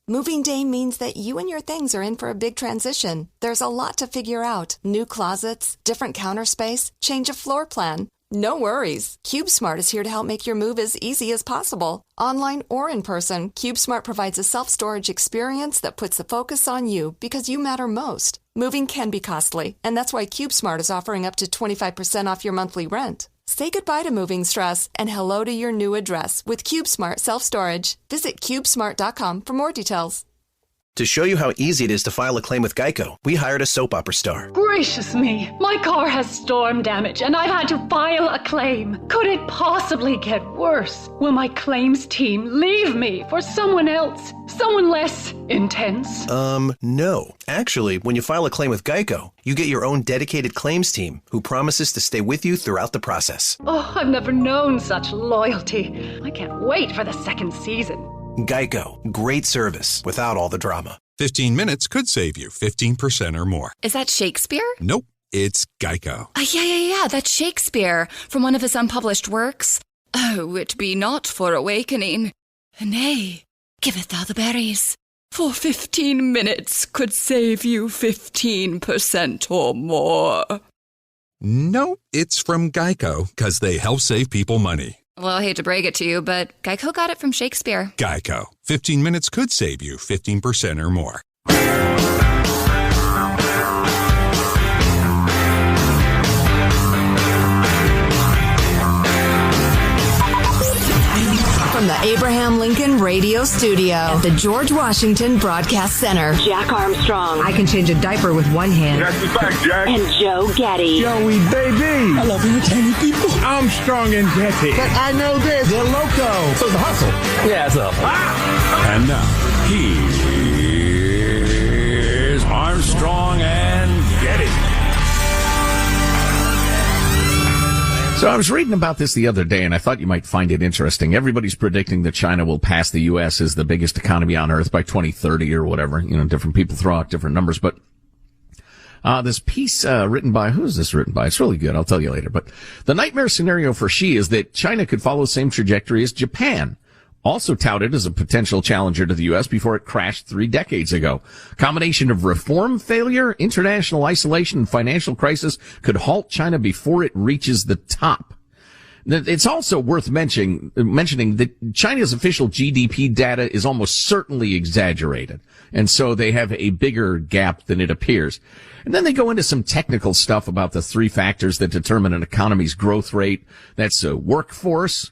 Moving day means that you and your things are in for a big transition. There's a lot to figure out. New closets, different counter space, change of floor plan. No worries. CubeSmart is here to help make your move as easy as possible. Online or in person, CubeSmart provides a self-storage experience that puts the focus on you because you matter most. Moving can be costly, and that's why CubeSmart is offering up to 25% off your monthly rent. Say goodbye to moving stress and hello to your new address with CubeSmart Self-Storage. Visit CubeSmart.com for more details. To show you how easy it is to file a claim with Geico, we hired a soap opera star. Gracious me, my car has storm damage and I've had to file a claim. Could it possibly get worse? Will my claims team leave me for someone else? Someone less intense? No. Actually, when you file a claim with Geico, you get your own dedicated claims team who promises to stay with you throughout the process. Oh, I've never known such loyalty. I can't wait for the second season. Geico. Great service without all the drama. 15 minutes could save you 15% or more. Is that Shakespeare? Nope. It's Geico. Yeah. That's Shakespeare from one of his unpublished works. Oh, it be not for awakening. Nay, giveth thou the berries. For 15 minutes could save you 15% or more. Nope. It's from Geico, because they help save people money. Well, I hate to break it to you, but Geico got it from Shakespeare. Geico. 15 minutes could save you 15% or more. From the Abraham Lincoln Radio Studio at the George Washington Broadcast Center, Jack Armstrong. I can change a diaper with one hand. That's the fact, Jack. And Joe Getty. Joey, baby. I love entertaining people. Armstrong and Getty. But I know this. They're loco. So the hustle. Yeah, it's up. And now, here's Armstrong and Getty. So I was reading about this the other day, and I thought you might find it interesting. Everybody's predicting that China will pass the U.S. as the biggest economy on earth by 2030 or whatever. You know, different people throw out different numbers. But this piece written by, who is this written by? It's really good. I'll tell you later. But the nightmare scenario for Xi is that China could follow the same trajectory as Japan, also touted as a potential challenger to the U.S. before it crashed 3 decades ago. Combination of reform failure, international isolation, and financial crisis could halt China before it reaches the top. It's also worth mentioning that China's official GDP data is almost certainly exaggerated, and so they have a bigger gap than it appears. And then they go into some technical stuff about the 3 factors that determine an economy's growth rate. That's workforce,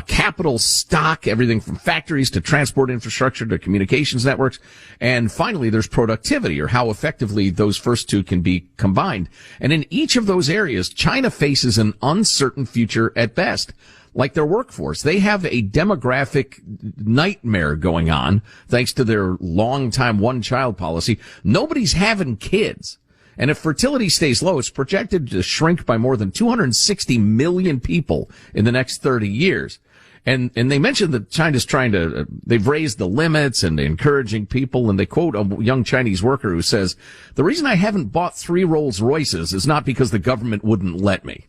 capital stock, everything from factories to transport infrastructure to communications networks. And finally, there's productivity, or how effectively those first 2 can be combined. And in each of those areas, China faces an uncertain future at best. Like their workforce, they have a demographic nightmare going on thanks to their long-time one-child policy. Nobody's having kids. And if fertility stays low, it's projected to shrink by more than 260 million people in the next 30 years. And they mentioned that China's they've raised the limits and encouraging people, and they quote a young Chinese worker who says, "The reason I haven't bought 3 Rolls Royces is not because the government wouldn't let me."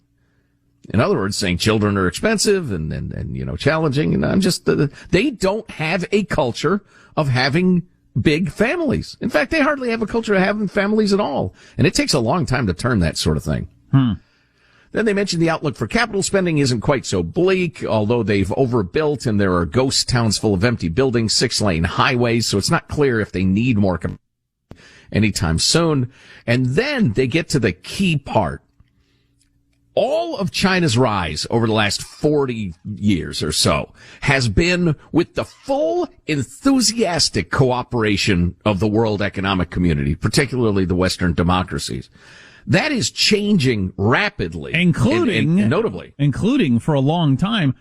In other words, saying children are expensive and you know, challenging, and I'm just, they don't have a culture of having big families. In fact, they hardly have a culture of having families at all. And it takes a long time to turn that sort of thing. Then they mentioned the outlook for capital spending isn't quite so bleak, although they've overbuilt and there are ghost towns full of empty buildings, 6-lane highways, so it's not clear if they need more anytime soon. And then they get to the key part. All of China's rise over the last 40 years or so has been with the full enthusiastic cooperation of the world economic community, particularly the Western democracies. That is changing rapidly, including for a long time,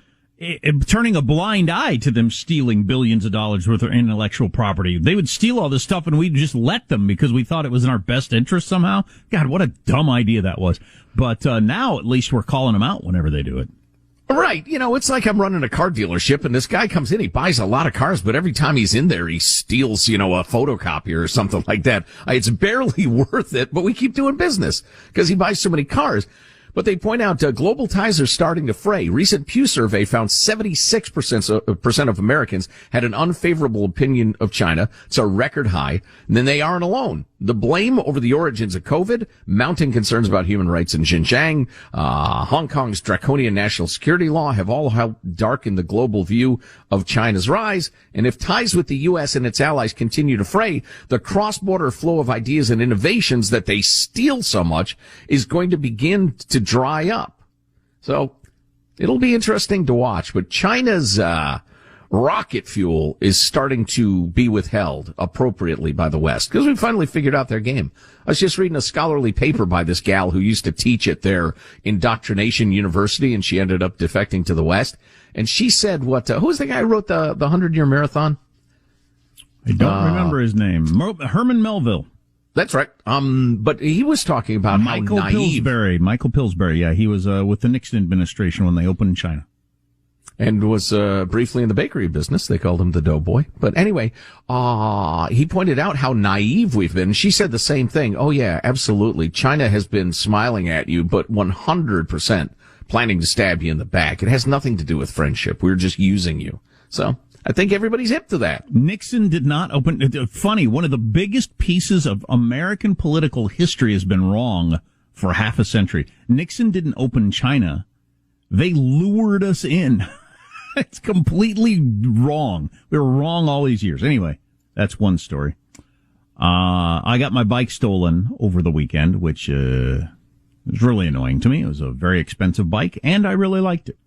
turning a blind eye to them stealing billions of dollars worth of intellectual property. They would steal all this stuff and we'd just let them because we thought it was in our best interest somehow. God, what a dumb idea that was. But now at least we're calling them out whenever they do it. Right. You know, it's like I'm running a car dealership and this guy comes in, he buys a lot of cars, but every time he's in there, he steals, you know, a photocopier or something like that. It's barely worth it, but we keep doing business because he buys so many cars. But they point out global ties are starting to fray. Recent Pew survey found 76% of Americans had an unfavorable opinion of China. It's a record high. And then they aren't alone. The blame over the origins of COVID, mounting concerns about human rights in Xinjiang, Hong Kong's draconian national security law have all helped darken the global view of China's rise. And if ties with the U.S. and its allies continue to fray, the cross-border flow of ideas and innovations that they steal so much is going to begin to dry up. So it'll be interesting to watch. But China's rocket fuel is starting to be withheld appropriately by the West because we finally figured out their game. I was just reading a scholarly paper by this gal who used to teach at their indoctrination university, and she ended up defecting to the West. And she said, who was the guy who wrote the 100-year marathon? I don't remember his name. Herman Melville. That's right. But he was talking about Michael Pillsbury. Yeah, he was with the Nixon administration when they opened China. And was briefly in the bakery business. They called him the doughboy. But anyway, he pointed out how naive we've been. She said the same thing. Oh, yeah, absolutely. China has been smiling at you, but 100% planning to stab you in the back. It has nothing to do with friendship. We're just using you. So I think everybody's hip to that. Nixon did not open. Funny, one of the biggest pieces of American political history has been wrong for half a century. Nixon didn't open China. They lured us in. It's completely wrong. We were wrong all these years. Anyway, that's one story. I got my bike stolen over the weekend, which was really annoying to me. It was a very expensive bike, and I really liked it.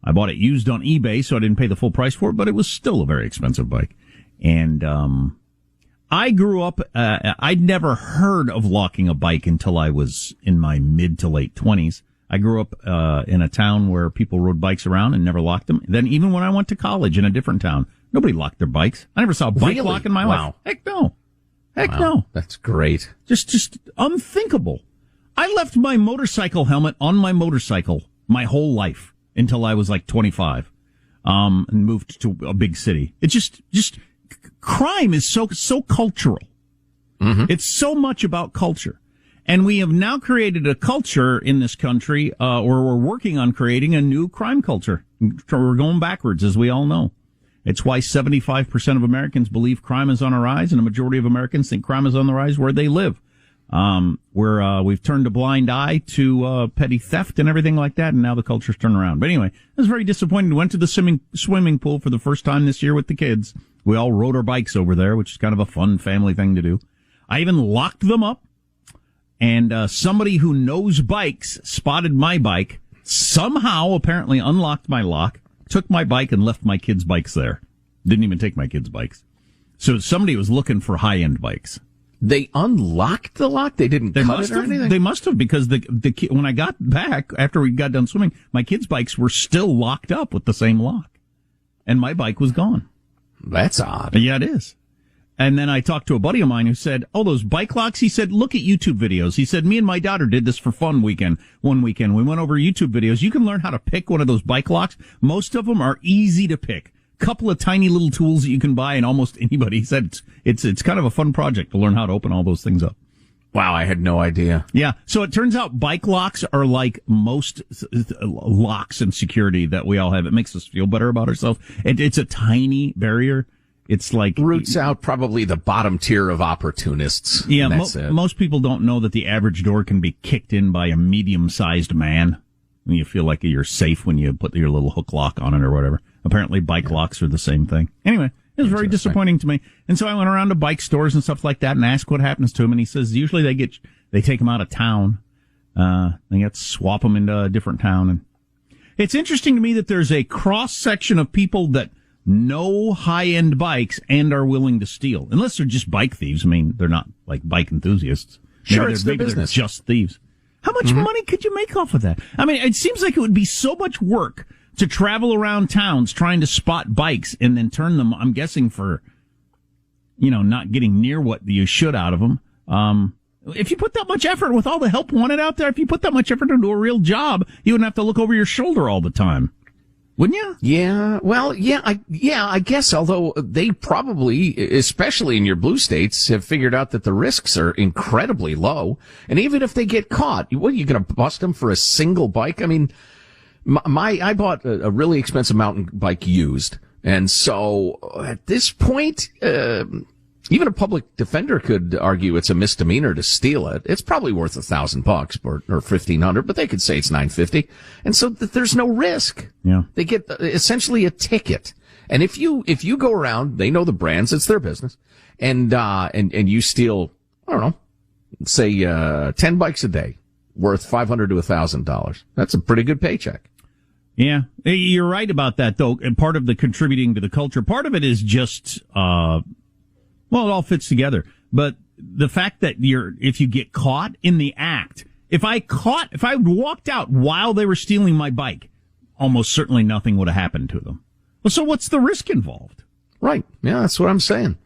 I bought it used on eBay, so I didn't pay the full price for it, but it was still a very expensive bike. And I grew up, I'd never heard of locking a bike until I was in my mid to late 20s. I grew up in a town where people rode bikes around and never locked them. Then even when I went to college in a different town, nobody locked their bikes. I never saw a bike lock in my life. Heck no. No. That's great. Just unthinkable. I left my motorcycle helmet on my motorcycle my whole life until I was like 25, and moved to a big city. It's just crime is so cultural. Mm-hmm. It's so much about culture. And we have now created a culture in this country, or we're working on creating a new crime culture. We're going backwards, as we all know. It's why 75% of Americans believe crime is on a rise, and a majority of Americans think crime is on the rise where they live. We've turned a blind eye to petty theft and everything like that, and now the culture's turned around. But anyway, I was very disappointed. Went to the swimming pool for the first time this year with the kids. We all rode our bikes over there, which is kind of a fun family thing to do. I even locked them up. And somebody who knows bikes spotted my bike, somehow apparently unlocked my lock, took my bike and left my kids' bikes there. Didn't even take my kids' bikes. So somebody was looking for high-end bikes. They unlocked the lock? They didn't cut it or anything? They must have, because when I got back, after we got done swimming, my kids' bikes were still locked up with the same lock. And my bike was gone. That's odd. Yeah, it is. And then I talked to a buddy of mine who said, those bike locks, he said, look at YouTube videos. He said, me and my daughter did this for fun one weekend. We wwent over YouTube videos. You can learn how to pick one of those bike locks. Most of them are easy to pick. Couple of tiny little tools that you can buy, and almost anybody. He said it's kind of a fun project to learn how to open all those things up. Wow, I had no idea. Yeah, so it turns out bike locks are like most locks and security that we all have. It makes us feel better about ourselves. It's a tiny barrier. It's like roots out probably the bottom tier of opportunists. Yeah, most people don't know that the average door can be kicked in by a medium-sized man. And you feel like you're safe when you put your little hook lock on it or whatever. Apparently bike locks are the same thing. Anyway, it was very disappointing to me. And so I went around to bike stores and stuff like that and asked what happens to them. And he says usually they take them out of town. They got to swap them into a different town. And it's interesting to me that there's a cross-section of people that know high-end bikes and are willing to steal. Unless they're just bike thieves. I mean, they're not like bike enthusiasts. Sure, it's their business. They're just thieves. How much money could you make off of that? I mean, it seems like it would be so much work to travel around towns trying to spot bikes and then turn them, I'm guessing, for, not getting near what you should out of them. If you put that much effort with all the help wanted out there, if you put that much effort into a real job, you wouldn't have to look over your shoulder all the time. Wouldn't you? Yeah. Well, I guess, although they probably, especially in your blue states, have figured out that the risks are incredibly low. And even if they get caught, what, are you going to bust them for a single bike? I mean, I bought a really expensive mountain bike used. And so at this point, even a public defender could argue it's a misdemeanor to steal it. It's probably worth $1,000 or $1,500, but they could say it's $950. And so there's no risk. Yeah. They get essentially a ticket. And if you go around, they know the brands, it's their business. And you steal, I don't know, say, 10 bikes a day worth $500 to $1,000. That's a pretty good paycheck. Yeah. You're right about that though. And part of the contributing to the culture, part of it is just, well, it all fits together. But the fact that if you get caught in the act, if I walked out while they were stealing my bike, almost certainly nothing would have happened to them. Well, so what's the risk involved? Right. Yeah, that's what I'm saying.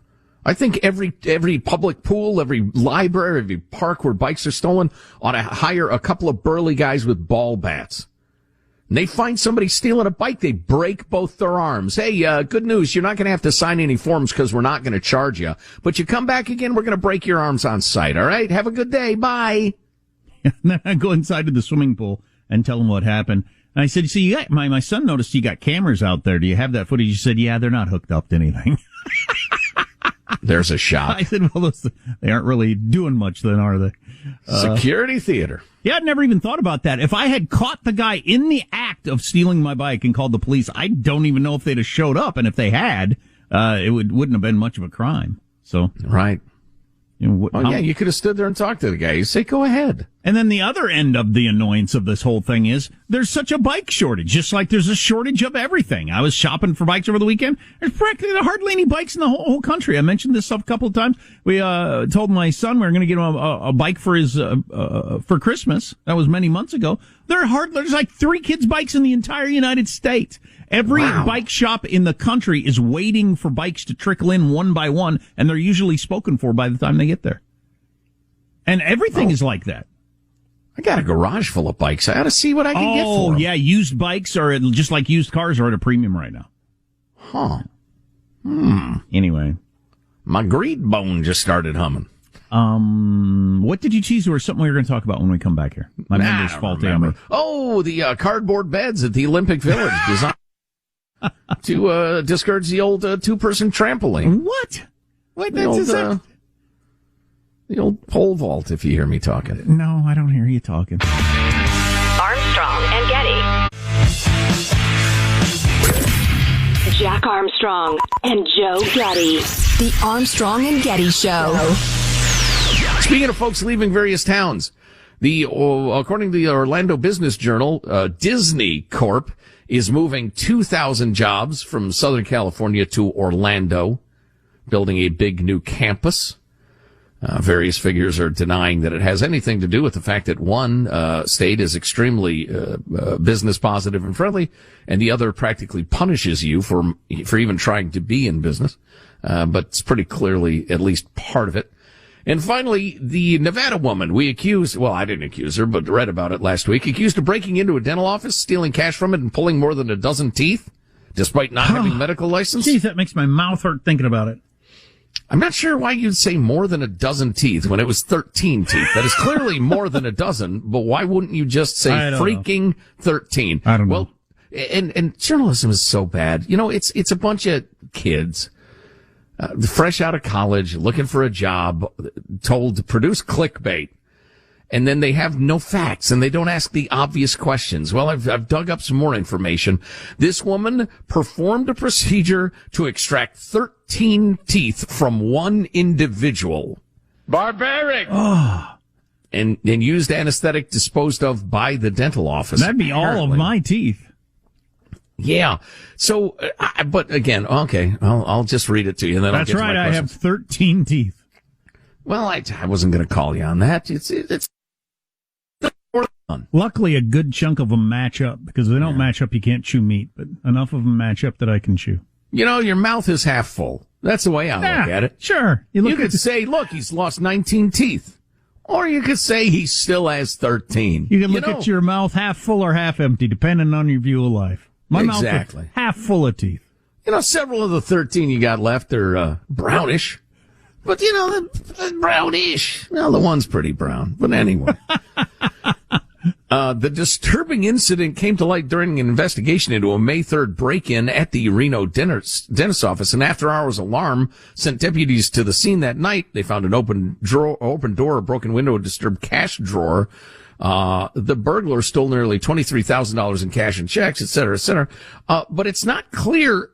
I think every public pool, every library, every park where bikes are stolen ought to hire a couple of burly guys with ball bats. And they find somebody stealing a bike, they break both their arms. Hey, good news, you're not going to have to sign any forms because we're not going to charge you. But you come back again, we're going to break your arms on sight, all right? Have a good day, bye. And then I go inside to the swimming pool and tell them what happened. And I said, see, my son noticed you got cameras out there. Do you have that footage? He said, yeah, they're not hooked up to anything. There's a shot. I said, well, they aren't really doing much then, are they? Security theater. Yeah, I'd never even thought about that. If I had caught the guy in the act of stealing my bike and called the police, I don't even know if they'd have showed up. And if they had, it wouldn't have been much of a crime. So, right. You know, you could have stood there and talked to the guy. You say, go ahead. And then the other end of the annoyance of this whole thing is there's such a bike shortage, just like there's a shortage of everything. I was shopping for bikes over the weekend. There's practically hardly any bikes in the whole country. I mentioned this stuff a couple of times. We told my son we were going to get him a bike for his for Christmas. That was many months ago. There's like 3 kids' bikes in the entire United States. Every bike shop in the country is waiting for bikes to trickle in one by one, and they're usually spoken for by the time they get there. And everything is like that. I got a garage full of bikes. I ought to see what I can get for them. Oh, yeah, used bikes are just like used cars are at a premium right now. Huh. Anyway. My greed bone just started humming. What did you tease or something we were going to talk about when we come back here? My memory's faulty. Oh, the cardboard beds at the Olympic Village designed to discourage the old 2-person trampoline. What? Wait, the old pole vault, if you hear me talking. No, I don't hear you talking. Armstrong and Getty. Jack Armstrong and Joe Getty. The Armstrong and Getty Show. Speaking of folks leaving various towns, according to the Orlando Business Journal, Disney Corp is moving 2,000 jobs from Southern California to Orlando, building a big new campus. Various figures are denying that it has anything to do with the fact that one state is extremely business positive and friendly, and the other practically punishes you for even trying to be in business. But it's pretty clearly at least part of it. And finally, the Nevada woman I didn't accuse her, but read about it last week, accused of breaking into a dental office, stealing cash from it, and pulling more than a dozen teeth, despite not having a medical license. Geez, that makes my mouth hurt thinking about it. I'm not sure why you'd say more than a dozen teeth when it was 13 teeth. That is clearly more than a dozen, but why wouldn't you just say freaking 13? I don't know. Well, and journalism is so bad. You know, it's a bunch of kids, fresh out of college, looking for a job, told to produce clickbait. And then they have no facts and they don't ask the obvious questions. Well, I've dug up some more information. This woman performed a procedure to extract 13 teeth from one individual. Barbaric! Oh. And used anesthetic disposed of by the dental office. That'd be all of my teeth. Yeah. So, but again, okay, I'll just read it to you and then I'll get to my questions. That's right, I have 13 teeth. Well, I wasn't going to call you on that. It's luckily, a good chunk of them match up, because if they don't match up, you can't chew meat, but enough of them match up that I can chew. You know, your mouth is half full. That's the way I look at it. Sure. You could say, look, he's lost 19 teeth. Or you could say he still has 13. You can look at your mouth half full or half empty, depending on your view of life. My mouth is half full of teeth. You know, several of the 13 you got left are brownish. But, you know, the brownish. Well, the one's pretty brown. But anyway. The disturbing incident came to light during an investigation into a May 3rd break-in at the Reno dentist office. An after-hours alarm sent deputies to the scene that night. They found an open door, a broken window, a disturbed cash drawer. The burglar stole nearly $23,000 in cash and checks, et cetera, et cetera. But it's not clear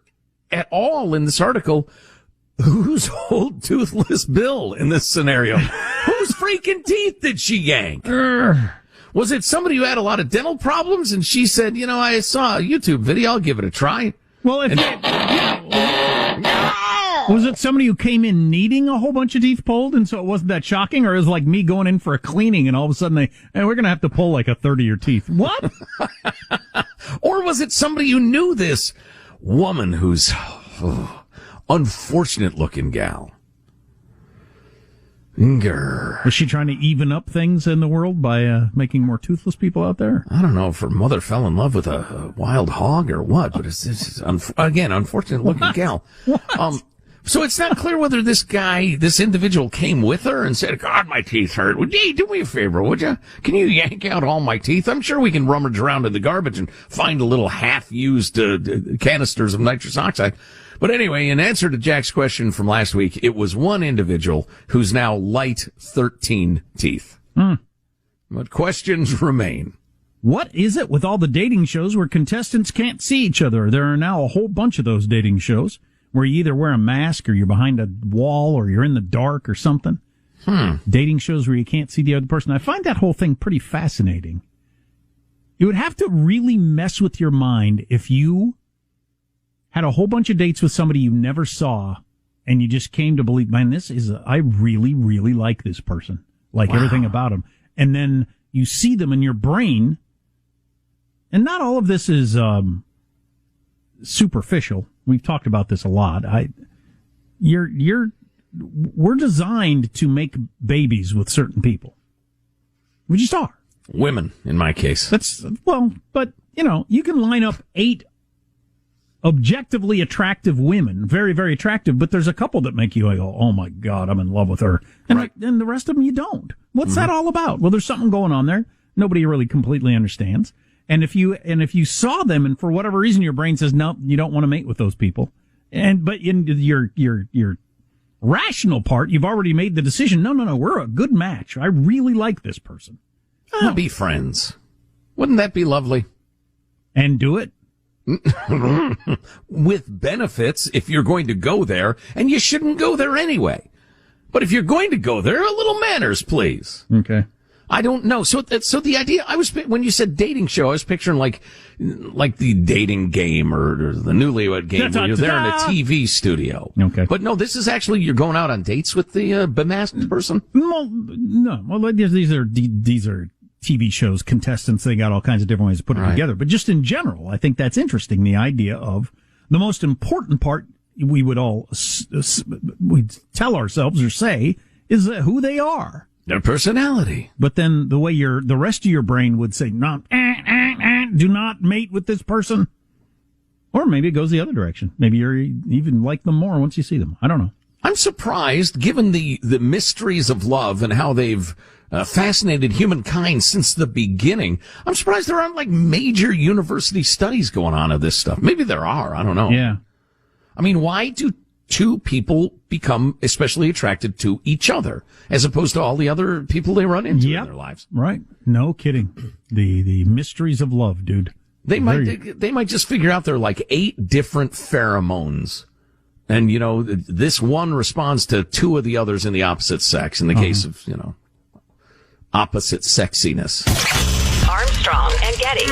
at all in this article whose old toothless Bill in this scenario. Whose freaking teeth did she yank? Was it somebody who had a lot of dental problems and she said, you know, I saw a YouTube video, I'll give it a try? Well, was it somebody who came in needing a whole bunch of teeth pulled and so it wasn't that shocking? Or it was like me going in for a cleaning and all of a sudden we're going to have to pull like a third of your teeth. What? Or was it somebody who knew this woman who's unfortunate looking gal? Was she trying to even up things in the world by making more toothless people out there? I don't know if her mother fell in love with a wild hog or what, but it's again, unfortunate looking gal. So it's not clear whether this individual came with her and said, God, my teeth hurt. Hey, do me a favor, would you? Can you yank out all my teeth? I'm sure we can rummage around in the garbage and find a little half-used canisters of nitrous oxide. But anyway, in answer to Jack's question from last week, it was one individual who's now light 13 teeth. But questions remain. What is it with all the dating shows where contestants can't see each other? There are now a whole bunch of those dating shows where you either wear a mask or you're behind a wall or you're in the dark or something. Dating shows where you can't see the other person. I find that whole thing pretty fascinating. It would have to really mess with your mind if you had a whole bunch of dates with somebody you never saw, and you just came to believe, man, I really, really like this person. Like everything about them. And then you see them in your brain, and not all of this is superficial. We've talked about this a lot. We're designed to make babies with certain people. We just are. Women, in my case. But, you know, you can line up 8 objectively attractive women, very, very attractive, but there's a couple that make you go, oh my God, I'm in love with her. And the rest of them you don't. What's that all about? Well, there's something going on there. Nobody really completely understands. And if you saw them and for whatever reason your brain says, no, you don't want to mate with those people. But in your rational part, you've already made the decision, no, we're a good match. I really like this person. I'll be friends. Wouldn't that be lovely? And do it. With benefits if you're going to go there, and you shouldn't go there anyway. But if you're going to go there, a little manners, please. Okay. I don't know. So the idea, when you said dating show, I was picturing like the dating game or the Newlywed Game where you're there in a TV studio. Okay. But no, this is actually, you're going out on dates with the bemasked person? Well, no. Well, these are TV shows, contestants, they got all kinds of different ways to put it together. But just in general, I think that's interesting, the idea of the most important part we would all we'd tell ourselves or say is who they are. Their personality. But then the way the rest of your brain would say, no, do not mate with this person. Or maybe it goes the other direction. Maybe you even like them more once you see them. I don't know. I'm surprised, given the mysteries of love and how they've fascinated humankind since the beginning. I'm surprised there aren't like major university studies going on of this stuff. Maybe there are. I don't know. Yeah. I mean, why do two people become especially attracted to each other as opposed to all the other people they run into in their lives? Right. No kidding. The mysteries of love, dude. They might just figure out there are like 8 different pheromones. And, you know, this one responds to 2 of the others in the opposite sex in the case of, you know, opposite sexiness. Armstrong and Getty.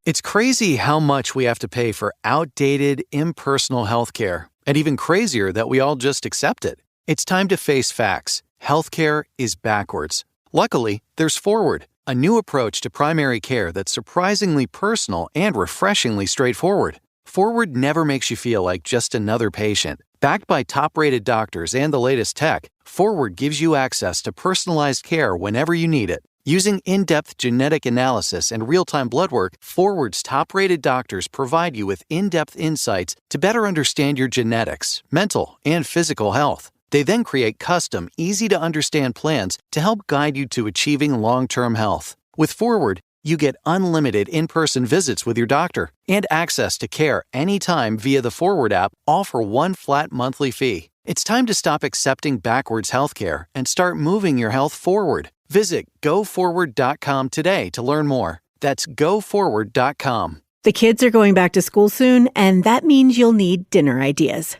It's crazy how much we have to pay for outdated, impersonal healthcare, and even crazier that we all just accept it. It's time to face facts. Healthcare is backwards. Luckily, there's Forward, a new approach to primary care that's surprisingly personal and refreshingly straightforward. Forward never makes you feel like just another patient. Backed by top-rated doctors and the latest tech, Forward gives you access to personalized care whenever you need it. Using in-depth genetic analysis and real-time blood work, Forward's top-rated doctors provide you with in-depth insights to better understand your genetics, mental, and physical health. They then create custom, easy-to-understand plans to help guide you to achieving long-term health. With Forward, you get unlimited in-person visits with your doctor and access to care anytime via the Forward app, all for one flat monthly fee. It's time to stop accepting backwards healthcare and start moving your health forward. Visit GoForward.com today to learn more. That's GoForward.com. The kids are going back to school soon, and that means you'll need dinner ideas.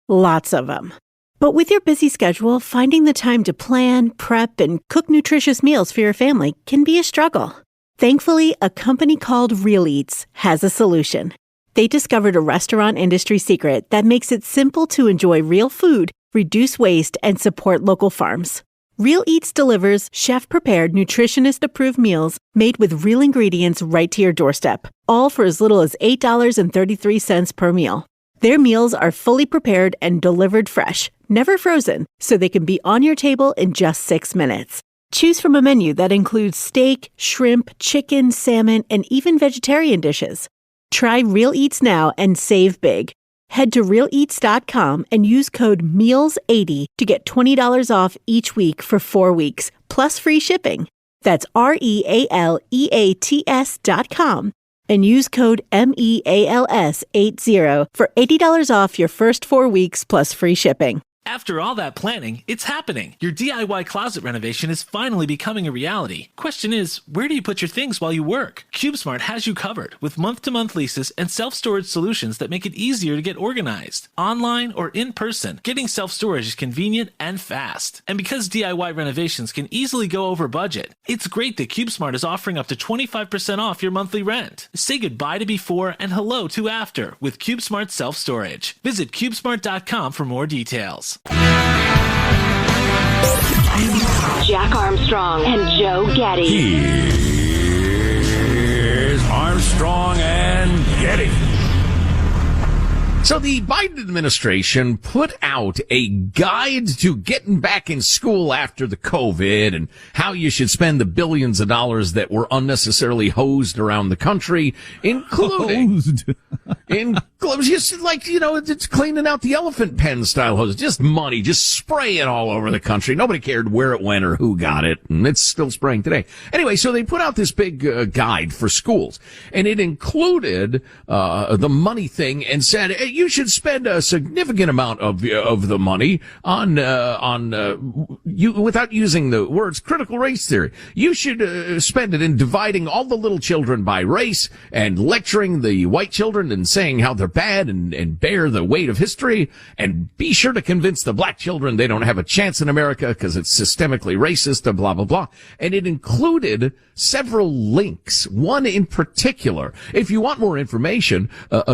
Lots of them. But with your busy schedule, finding the time to plan, prep, and cook nutritious meals for your family can be a struggle. Thankfully, a company called Real Eats has a solution. They discovered a restaurant industry secret that makes it simple to enjoy real food, reduce waste, and support local farms. Real Eats delivers chef-prepared, nutritionist-approved meals made with real ingredients right to your doorstep, all for as little as $8.33 per meal. Their meals are fully prepared and delivered fresh, never frozen, so they can be on your table in just 6 minutes. Choose from a menu that includes steak, shrimp, chicken, salmon, and even vegetarian dishes. Try Real Eats now and save big. Head to realeats.com and use code MEALS80 to get $20 off each week for 4 weeks, plus free shipping. That's REALEATS.com and use code MEALS80 for $80 off your first 4 weeks plus free shipping. After all that planning, it's happening. Your DIY closet renovation is finally becoming a reality. Question is, where do you put your things while you work? CubeSmart has you covered with month-to-month leases and self-storage solutions that make it easier to get organized. Online or in person, getting self-storage is convenient and fast. And because DIY renovations can easily go over budget, it's great that CubeSmart is offering up to 25% off your monthly rent. Say goodbye to before and hello to after with CubeSmart Self-Storage. Visit CubeSmart.com for more details. Jack Armstrong and Joe Getty. Here's Armstrong and Getty. So the Biden administration put out a guide to getting back in school after the COVID and how you should spend the billions of dollars that were unnecessarily hosed around the country, including just like, it's cleaning out the elephant pen style hose, just money, just spray it all over the country. Nobody cared where it went or who got it, and it's still spraying today. Anyway, so they put out this big guide for schools, and it included the money thing and said, hey, you should spend a significant amount of the money on you without using the words critical race theory. You should spend it in dividing all the little children by race and lecturing the white children and saying how they're bad and bear the weight of history, and be sure to convince the black children they don't have a chance in America because it's systemically racist and blah, blah, blah. And it included several links, one in particular. If you want more information,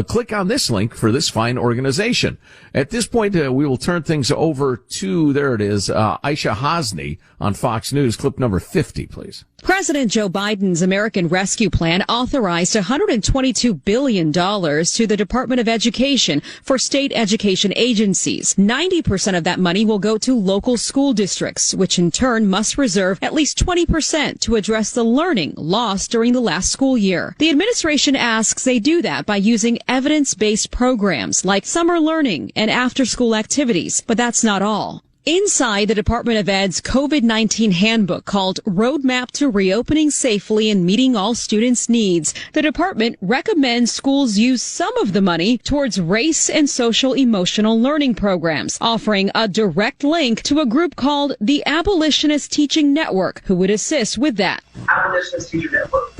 click on this link for this fine organization. At this point, we will turn things over to, there it is, Aisha Hasni on Fox News. Clip number 50, please. President Joe Biden's American Rescue Plan authorized $122 billion to the Department of Education for state education agencies. 90% of that money will go to local school districts, which in turn must reserve at least 20% to address the learning lost during the last school year. The administration asks they do that by using evidence-based programs like summer learning and after-school activities, but that's not all. Inside the Department of Ed's COVID-19 handbook called Roadmap to Reopening Safely and Meeting All Students' Needs, the department recommends schools use some of the money towards race and social emotional learning programs, offering a direct link to a group called the Abolitionist Teaching Network, who would assist with that. Abolitionist Teaching Network,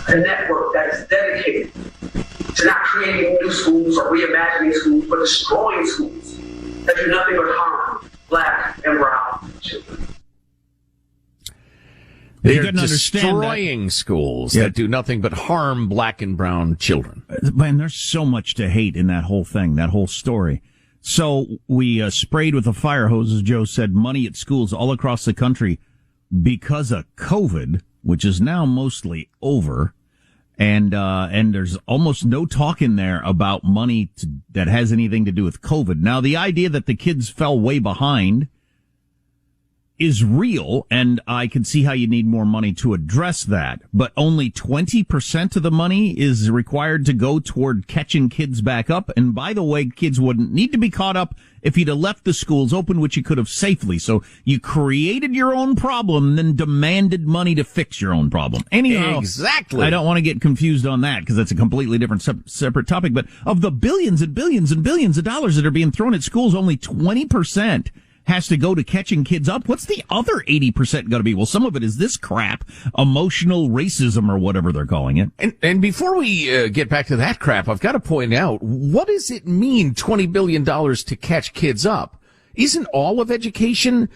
a network that is dedicated to not creating new schools or reimagining schools, but destroying schools that do nothing but harm Black and brown children. They're destroying schools that do nothing but harm Black and brown children. Man, there's so much to hate in that whole thing, that whole story. So we sprayed with a fire hose, as Joe said, money at schools all across the country because of COVID, which is now mostly over. And there's almost no talk in there about money that has anything to do with COVID. Now, the idea that the kids fell way behind is real, and I can see how you need more money to address that. But only 20% of the money is required to go toward catching kids back up. And by the way, kids wouldn't need to be caught up if you'd have left the schools open, which you could have safely. So you created your own problem, then demanded money to fix your own problem. Anyhow, exactly. I don't want to get confused on that because that's a completely different separate topic. But of the billions and billions and billions of dollars that are being thrown at schools, only 20% has to go to catching kids up. What's the other 80% going to be? Well, some of it is this crap, emotional racism or whatever they're calling it. And before we get back to that crap, I've got to point out, what does it mean, $20 billion to catch kids up? Isn't all of education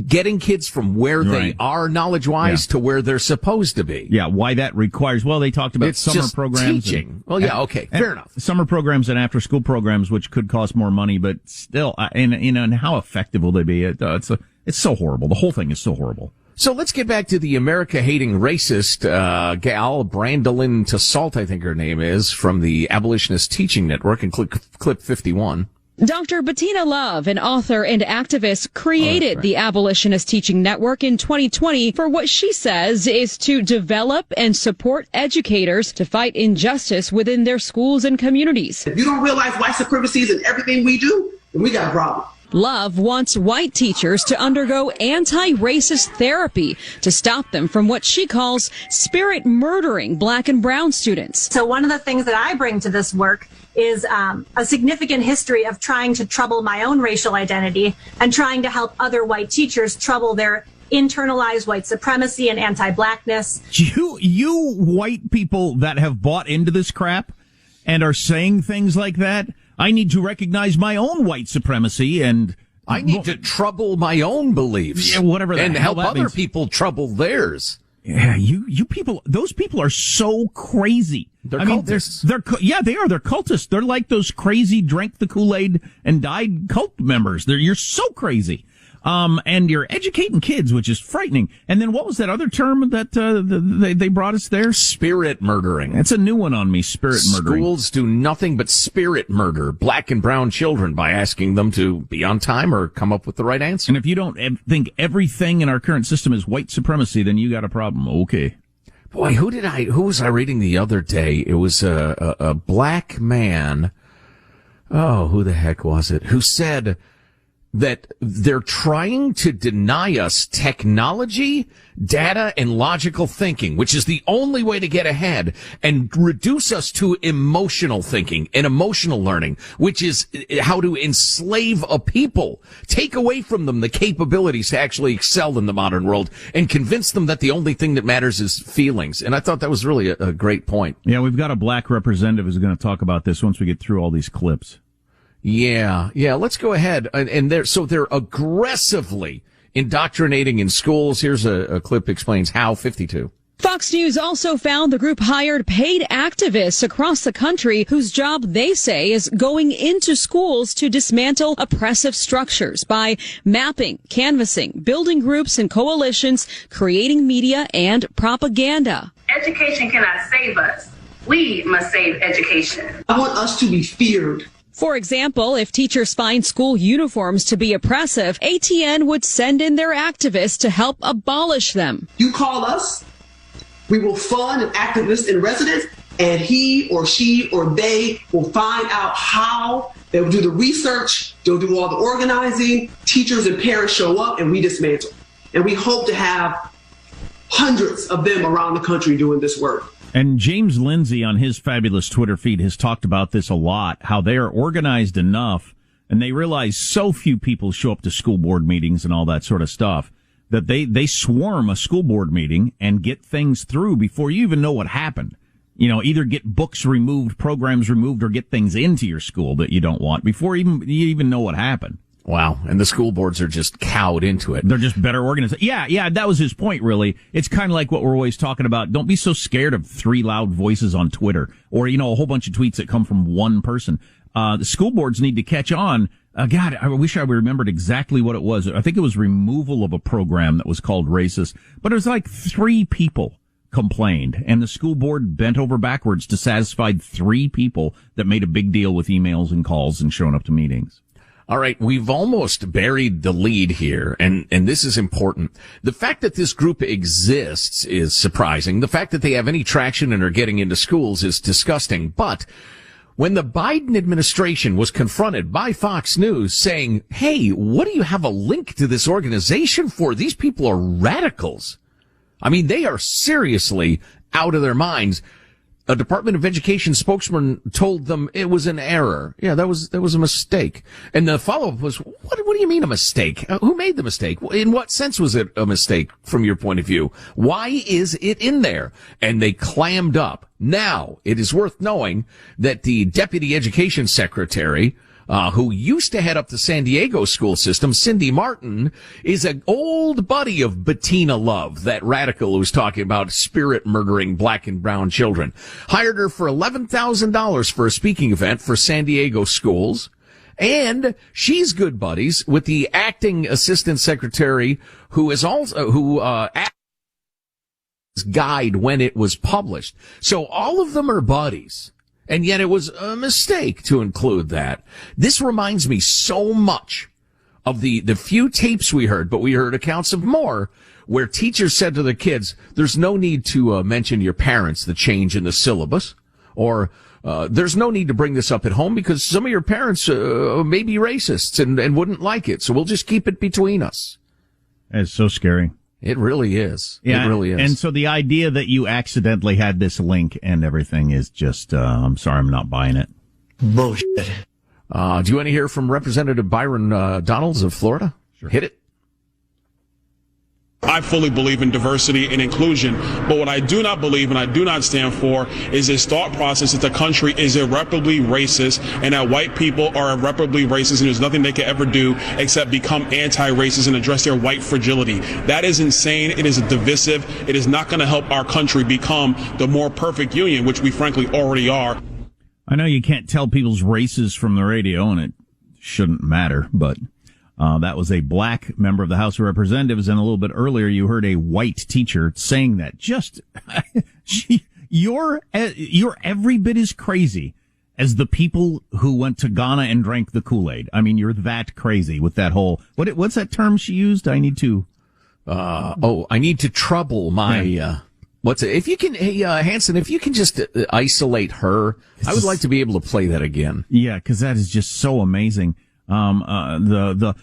getting kids from where they are knowledge-wise to where they're supposed to be? Yeah, why that requires, well, they talked about summer programs. Teaching. Fair enough. Summer programs and after-school programs, which could cost more money, but still, and how effective will they be? It's so horrible. The whole thing is so horrible. So let's get back to the America-hating racist gal, Brandolyn Tassalt, I think her name is, from the Abolitionist Teaching Network, and clip 51. Dr. Bettina Love, an author and activist, created the Abolitionist Teaching Network in 2020 for what she says is to develop and support educators to fight injustice within their schools and communities. If you don't realize white supremacy is in everything we do, then we got a problem. Love wants white teachers to undergo anti-racist therapy to stop them from what she calls spirit murdering black and brown students. So one of the things that I bring to this work is a significant history of trying to trouble my own racial identity and trying to help other white teachers trouble their internalized white supremacy and anti-blackness. You white people that have bought into this crap and are saying things like that, I need to recognize my own white supremacy and I need to trouble my own beliefs. Yeah, whatever the and hell help other people trouble theirs. Yeah, you people, those people are so crazy. They're cultists. They are. They're cultists. They're like those crazy drank the Kool-Aid and died cult members. You're so crazy. And you're educating kids, which is frightening. And then what was that other term that they brought us there? Spirit murdering. That's a new one on me, spirit murdering. Schools do nothing but spirit murder black and brown children by asking them to be on time or come up with the right answer. And if you don't think everything in our current system is white supremacy, then you got a problem. Okay. Boy, who was I reading the other day? It was a black man. Oh, who the heck was it? Who said that they're trying to deny us technology, data, and logical thinking, which is the only way to get ahead, and reduce us to emotional thinking and emotional learning, which is how to enslave a people, take away from them the capabilities to actually excel in the modern world, and convince them that the only thing that matters is feelings. And I thought that was really a great point. Yeah, we've got a black representative who's going to talk about this once we get through all these clips. Yeah, let's go ahead. And they're aggressively indoctrinating in schools. Here's a clip explains how. 52. Fox News also found the group hired paid activists across the country whose job they say is going into schools to dismantle oppressive structures by mapping, canvassing, building groups and coalitions, creating media and propaganda. Education cannot save us. We must save education. I want us to be feared. For example, if teachers find school uniforms to be oppressive, ATN would send in their activists to help abolish them. You call us, we will fund an activist in residence, and he or she or they will find out how. They will do the research, they'll do all the organizing, teachers and parents show up, and we dismantle. And we hope to have hundreds of them around the country doing this work. And James Lindsay on his fabulous Twitter feed has talked about this a lot, how they are organized enough and they realize so few people show up to school board meetings and all that sort of stuff that they swarm a school board meeting and get things through before you even know what happened. You know, either get books removed, programs removed, or get things into your school that you don't want before you even know what happened. Wow. And the school boards are just cowed into it. They're just better organized. Yeah, that was his point, really. It's kind of like what we're always talking about. Don't be so scared of 3 loud voices on Twitter or, a whole bunch of tweets that come from one person. The school boards need to catch on. God, I wish I remembered exactly what it was. I think it was removal of a program that was called racist, but it was like 3 people complained, and the school board bent over backwards to satisfy 3 people that made a big deal with emails and calls and showing up to meetings. All right, we've almost buried the lead here, and this is important. The fact that this group exists is surprising. The fact that they have any traction and are getting into schools is disgusting. But when the Biden administration was confronted by Fox News saying, hey, what do you have a link to this organization for? These people are radicals. I mean, they are seriously out of their minds. A Department of Education spokesman told them it was an error. Yeah, that was a mistake. And the follow-up was, what do you mean a mistake? Who made the mistake? In what sense was it a mistake from your point of view? Why is it in there? And they clammed up. Now, it is worth knowing that the Deputy Education Secretary, who used to head up the San Diego school system, Cindy Martin, is an old buddy of Bettina Love, that radical who was talking about spirit murdering black and brown children. Hired her for $11,000 for a speaking event for San Diego schools. And she's good buddies with the acting assistant secretary who is also, acted as guide when it was published. So all of them are buddies. And yet it was a mistake to include that. This reminds me so much of the few tapes we heard, but we heard accounts of more, where teachers said to the kids, there's no need to mention your parents, the change in the syllabus, or there's no need to bring this up at home because some of your parents may be racists and wouldn't like it, so we'll just keep it between us. It's so scary. It really is. Yeah, it really is. And so the idea that you accidentally had this link and everything is just, I'm sorry, I'm not buying it. Bullshit. Do you want to hear from Representative Byron Donalds of Florida? Sure. Hit it. I fully believe in diversity and inclusion, but what I do not believe and I do not stand for is this thought process that the country is irreparably racist and that white people are irreparably racist and there's nothing they can ever do except become anti-racist and address their white fragility. That is insane. It is divisive. It is not going to help our country become the more perfect union, which we frankly already are. I know you can't tell people's races from the radio, and it shouldn't matter, but that was a black member of the House of Representatives, and a little bit earlier you heard a white teacher saying that. Just, you're every bit as crazy as the people who went to Ghana and drank the Kool-Aid. I mean, you're that crazy with that whole, what's that term she used? I need to, I need to trouble my, what's it? If you can, hey, Hanson, if you can just isolate her, I would like to be able to play that again. Yeah, cause that is just so amazing. The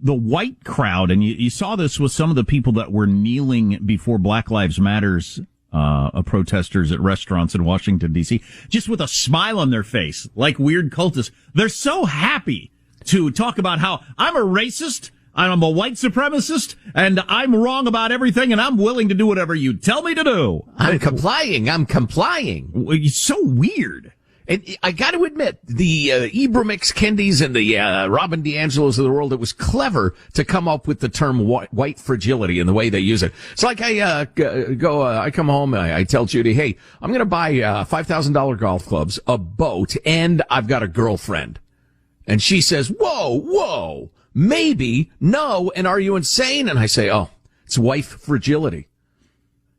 white crowd, and you saw this with some of the people that were kneeling before Black Lives Matters, protesters at restaurants in Washington, D.C., just with a smile on their face, like weird cultists. They're so happy to talk about how I'm a racist, I'm a white supremacist, and I'm wrong about everything, and I'm willing to do whatever you tell me to do. I'm complying. It's so weird. And I got to admit, the Ibram X. Kendis and the Robin DiAngelos of the world, it was clever to come up with the term white fragility and the way they use it. It's like I come home, I tell Judy, hey, I'm going to buy $5,000 golf clubs, a boat, and I've got a girlfriend. And she says, whoa, maybe, no, and are you insane? And I say, oh, it's wife fragility.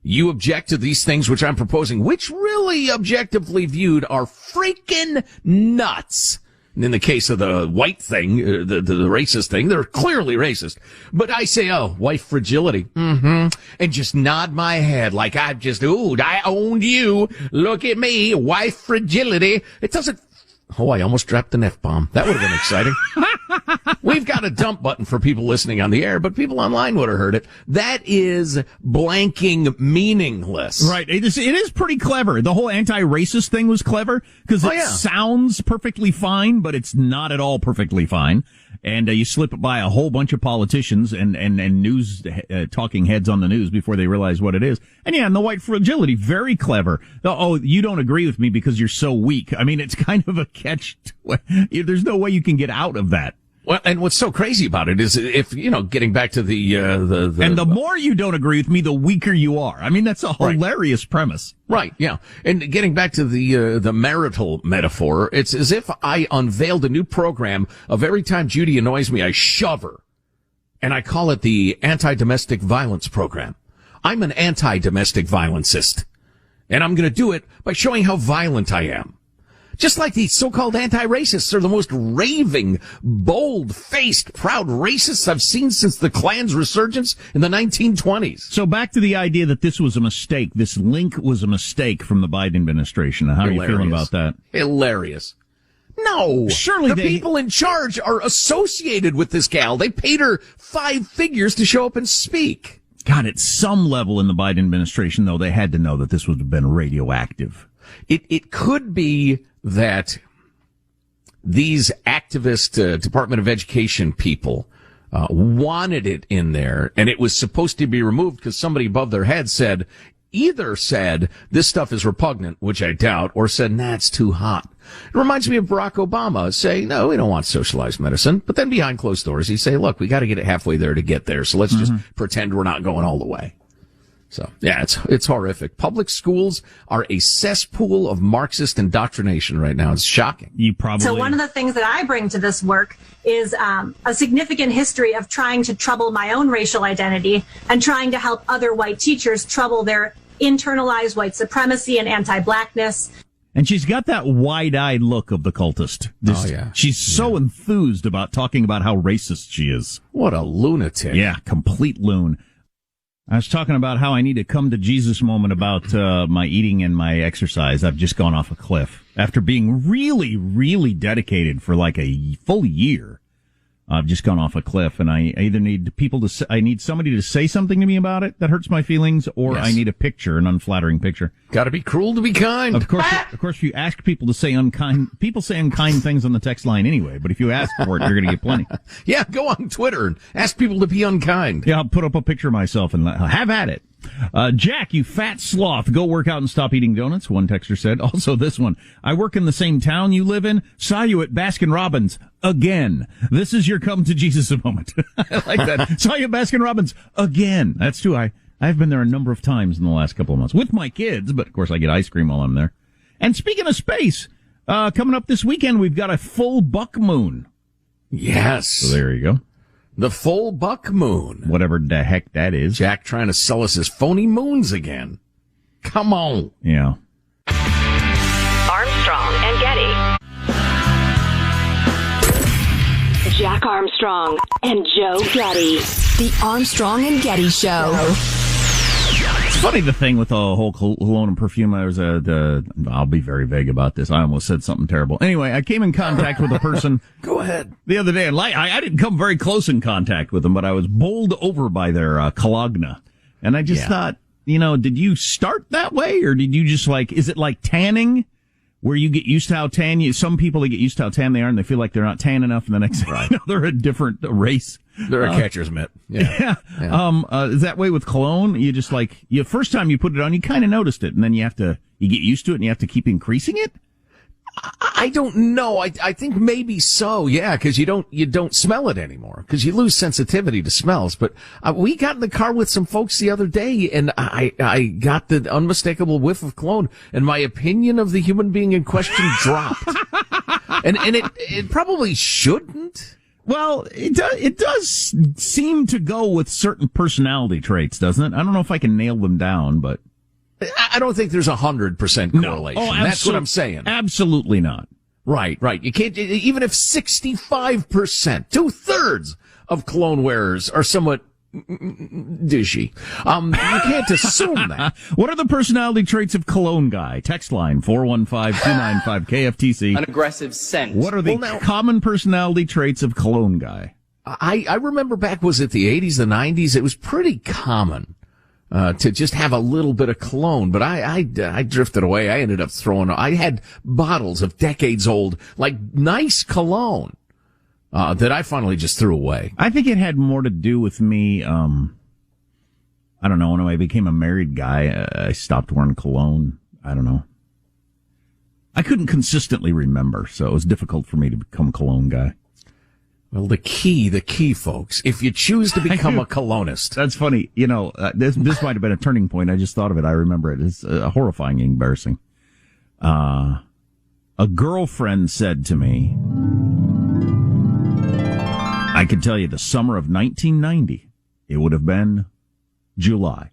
You object to these things which I'm proposing, which really objectively viewed are freaking nuts. And in the case of the white thing, the racist thing, they're clearly racist. But I say, oh, wife fragility. And just nod my head like I owned you. Look at me, wife fragility. It doesn't. Oh, I almost dropped an F-bomb. That would have been exciting. We've got a dump button for people listening on the air, but people online would have heard it. That is blanking meaningless. Right. It is pretty clever. The whole anti-racist thing was clever because it sounds perfectly fine, but it's not at all perfectly fine. And you slip it by a whole bunch of politicians and news talking heads on the news before they realize what it is. And yeah, and the white fragility, very clever. Oh, you don't agree with me because you're so weak. I mean, it's kind of a catch. There's no way you can get out of that. Well, and what's so crazy about it is if, getting back to the and the more you don't agree with me, the weaker you are. I mean, that's a hilarious premise. Right, yeah. And getting back to the marital metaphor, it's as if I unveiled a new program of every time Judy annoys me, I shove her. And I call it the anti-domestic violence program. I'm an anti-domestic violencist. And I'm going to do it by showing how violent I am. Just like these so-called anti-racists are the most raving, bold-faced, proud racists I've seen since the Klan's resurgence in the 1920s. So back to the idea that this was a mistake. This link was a mistake from the Biden administration. How are you feeling about that? Hilarious. No. Surely the people in charge are associated with this gal. They paid her 5 figures to show up and speak. God, at some level in the Biden administration, though, they had to know that this would have been radioactive. It could be that these activist Department of Education people wanted it in there, and it was supposed to be removed because somebody above their head either said this stuff is repugnant, which I doubt, or said, nah, it's too hot. It reminds me of Barack Obama saying, no, we don't want socialized medicine. But then behind closed doors, he'd say, look, we got to get it halfway there to get there. So let's just pretend we're not going all the way. So, yeah, it's horrific. Public schools are a cesspool of Marxist indoctrination right now. It's shocking. So one of the things that I bring to this work is a significant history of trying to trouble my own racial identity and trying to help other white teachers trouble their internalized white supremacy and anti-blackness. And she's got that wide-eyed look of the cultist. She's so enthused about talking about how racist she is. What a lunatic. Yeah, complete loon. I was talking about how I need to come to Jesus moment about my eating and my exercise. I've just gone off a cliff. After being really, really dedicated for like a full year, I've just gone off a cliff, and I either need I need somebody to say something to me about it that hurts my feelings, or I need a picture, an unflattering picture. Got to be cruel to be kind. Of course, if you ask people to say unkind, people say unkind things on the text line anyway, but if you ask for it, you're going to get plenty. Yeah, go on Twitter and ask people to be unkind. Yeah, I'll put up a picture of myself and have at it. Jack, you fat sloth, go work out and stop eating donuts, one texter said. Also this one, I work in the same town you live in, saw you at Baskin-Robbins again. This is your come to Jesus moment. I like that. Saw you at Baskin-Robbins again. That's true. I've been there a number of times in the last couple of months with my kids, but of course I get ice cream while I'm there. And speaking of space, coming up this weekend, we've got a full buck moon. Yes. So there you go. The full buck moon. Whatever the heck that is. Jack trying to sell us his phony moons again. Come on. Yeah. Armstrong and Getty. Jack Armstrong and Joe Getty. The Armstrong and Getty Show. It's funny, the thing with the whole cologne and perfume. I'll be very vague about this. I almost said something terrible. Anyway, I came in contact with a person. Go ahead. The other day, and I didn't come very close in contact with them, but I was bowled over by their cologne. And I just thought, did you start that way, or did you just is it like tanning? Where you get used to how tan some people, they get used to how tan they are and they feel like they're not tan enough, and the next thing you know, they're a different race. They're a catcher's mitt. Yeah. Is that way with cologne? You just first time you put it on, you kind of noticed it, and then you get used to it and you have to keep increasing it? I don't know. I think maybe so. Yeah, because you don't smell it anymore because you lose sensitivity to smells. But we got in the car with some folks the other day, and I got the unmistakable whiff of cologne, and my opinion of the human being in question dropped. and it probably shouldn't. Well, it does seem to go with certain personality traits, doesn't it? I don't know if I can nail them down, but I don't think there's 100% correlation. No. That's what I'm saying. Absolutely not. Right. You can't, even if 65%, 2/3 of cologne wearers are somewhat dishy. You can't assume that. What are the personality traits of cologne guy? Text line 415-295-KFTC. An aggressive scent. What are the common personality traits of cologne guy? I remember back, was it the 80s, the 90s? It was pretty common to just have a little bit of cologne, but I drifted away. I ended up I had bottles of decades old, nice cologne, that I finally just threw away. I think it had more to do with me, I don't know, when I became a married guy, I stopped wearing cologne. I don't know. I couldn't consistently remember, so it was difficult for me to become a cologne guy. Well, the key, folks, if you choose to become a colonist. That's funny. This might have been a turning point. I just thought of it. I remember it. It's horrifying, embarrassing. A girlfriend said to me, I could tell you the summer of 1990, it would have been July.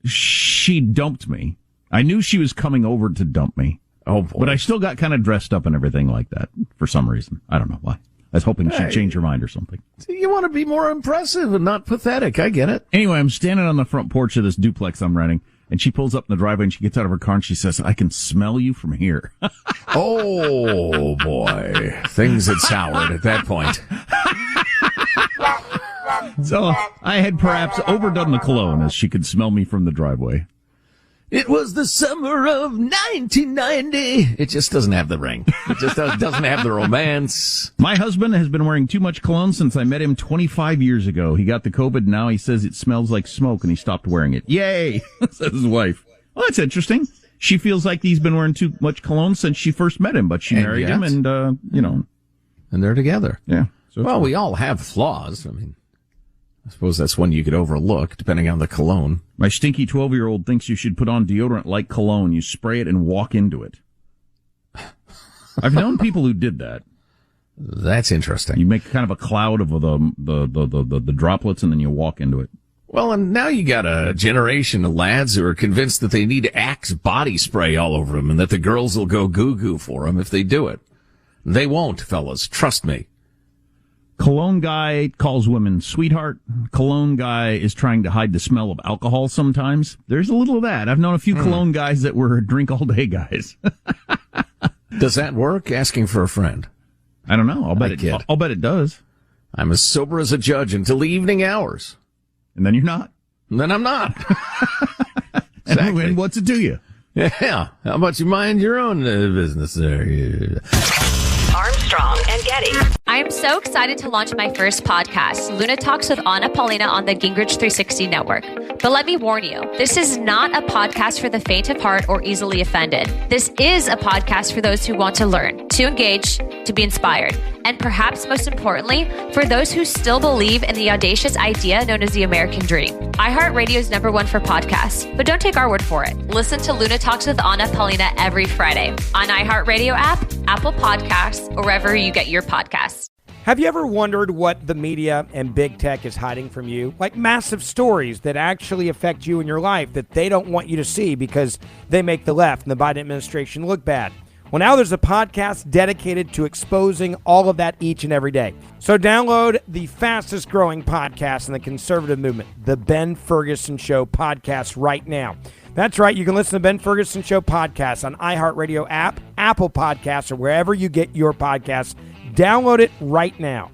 She dumped me. I knew she was coming over to dump me. Oh, boy. But I still got kind of dressed up and everything like that for some reason. I don't know why. I was hoping she'd change her mind or something. You want to be more impressive and not pathetic. I get it. Anyway, I'm standing on the front porch of this duplex I'm renting, and she pulls up in the driveway and she gets out of her car and she says, I can smell you from here. Oh, boy. Things had soured at that point. So I had perhaps overdone the cologne as she could smell me from the driveway. It was the summer of 1990. It just doesn't have the ring. It just doesn't have the romance. My husband has been wearing too much cologne since I met him 25 years ago. He got the COVID. Now he says it smells like smoke and he stopped wearing it. Yay, says his wife. Well, that's interesting. She feels like he's been wearing too much cologne since she first met him, but she married him and, And they're together. Yeah. So well, we all have flaws. I mean, I suppose that's one you could overlook, depending on the cologne. My stinky 12-year-old thinks you should put on deodorant like cologne. You spray it and walk into it. I've known people who did that. That's interesting. You make kind of a cloud of the droplets, and then you walk into it. Well, and now you got a generation of lads who are convinced that they need Axe body spray all over them, and that the girls will go goo-goo for them if they do it. They won't, fellas. Trust me. Cologne guy calls women sweetheart. Cologne guy is trying to hide the smell of alcohol sometimes. There's a little of that. I've known a few cologne guys that were drink-all-day guys. Does that work? Asking for a friend. I don't know. I'll bet it does. I'm as sober as a judge until the evening hours. And then you're not. And then I'm not. Exactly. And what's it to you? Yeah. How about you mind your own business there? Armstrong and Getty. I'm so excited to launch my first podcast, Luna Talks with Anna Paulina on the Gingrich 360 Network. But let me warn you, this is not a podcast for the faint of heart or easily offended. This is a podcast for those who want to learn, to engage, to be inspired, and perhaps most importantly, for those who still believe in the audacious idea known as the American dream. iHeartRadio is #1 for podcasts, but don't take our word for it. Listen to Luna Talks with Anna Paulina every Friday on iHeartRadio app, Apple Podcasts, or wherever you get your podcasts. Have you ever wondered what the media and big tech is hiding from you? Like massive stories that actually affect you in your life that they don't want you to see because they make the left and the Biden administration look bad. Well, now there's a podcast dedicated to exposing all of that each and every day. So download the fastest growing podcast in the conservative movement, the Ben Ferguson Show podcast right now. That's right. You can listen to Ben Ferguson Show podcast on iHeartRadio app, Apple Podcasts, or wherever you get your podcasts. Download it right now.